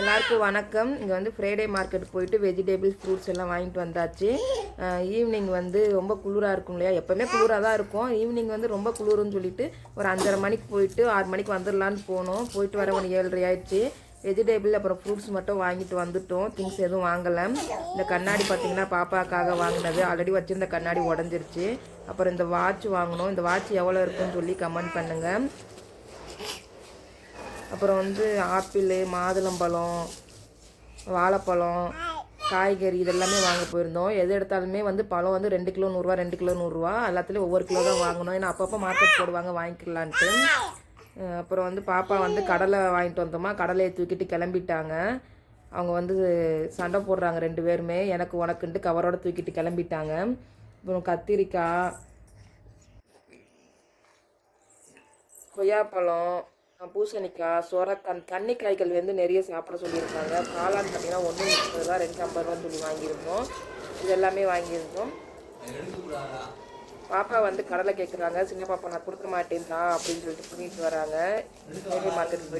எல்லாருக்கும் வணக்கம். இங்கே வந்து ஃப்ரைடே மார்க்கெட் போயிட்டு வெஜிடபிள்ஸ் ஃப்ரூட்ஸ் எல்லாம் வாங்கிட்டு வந்தாச்சு. ஈவினிங் வந்து ரொம்ப குளிராக இருக்கும் இல்லையா, எப்போவுமே குளிராக தான் இருக்கும். ஈவினிங் வந்து ரொம்ப குளிருன்னு சொல்லிட்டு ஒரு 5:30 மணிக்கு போயிட்டு 6 மணிக்கு வந்துடலான்னு போனோம். போயிட்டு வர ஒரு 7:30 ஆயிடுச்சு. வெஜிடபிள் அப்புறம் ஃப்ரூட்ஸ் மட்டும் வாங்கிட்டு வந்துட்டோம். திங்ஸ் எதுவும் வாங்கலை. இந்த கண்ணாடி பார்த்திங்கன்னா பாப்பாக்காக வாங்கினது, ஆல்ரெடி வச்சுருந்த கண்ணாடி உடஞ்சிருச்சு. அப்புறம் இந்த வாட்ச் வாங்கினோம். இந்த வாட்ச் எவ்வளோ இருக்குன்னு சொல்லி கமெண்ட் பண்ணுங்கள். அப்புறம் வந்து ஆப்பிள், மாதுளம்பழம், வாழைப்பழம், காய்கறி இதெல்லாமே வாங்க போயிருந்தோம். எது எடுத்தாலுமே வந்து பழம் வந்து 2 கிலோ 100 ரூபா, 2 கிலோ 100 ரூபா, எல்லாத்துலேயும் ஒவ்வொரு கிலோ தான் வாங்கணும். ஏன்னா அப்பப்போ மார்க்கெட் போடுவாங்க, வாங்கிக்கலான்ட்டு. அப்புறம் வந்து பாப்பா வந்து கடலை வாங்கிட்டு வந்தோமா, கடலையை தூக்கிட்டு கிளம்பிட்டாங்க. அவங்க வந்து சண்டை போடுறாங்க 2 பேருமே, எனக்கு உனக்குன்ட்டு கவரோட தூக்கிட்டு கிளம்பிட்டாங்க. அப்புறம் கத்திரிக்காய், கொய்யாப்பழம், பூசணிக்காய், சொரக்காய், தண்ணிக்காய்கள் வந்து நிறைய சாப்பிட சொல்லியிருக்காங்க. காளான் பார்த்தீங்கன்னா 1.30 ரூபா, 2.50 ரூபான்னு சொல்லி வாங்கியிருந்தோம். இது எல்லாமே வாங்கியிருந்தோம். பாப்பா வந்து கடலை கேட்குறாங்க. சின்ன பாப்பா நான் கொடுக்க மாட்டேன்டா அப்படின்னு சொல்லிட்டு பண்ணிட்டு வராங்க. மார்க்கெட்டுக்கு போயிட்டு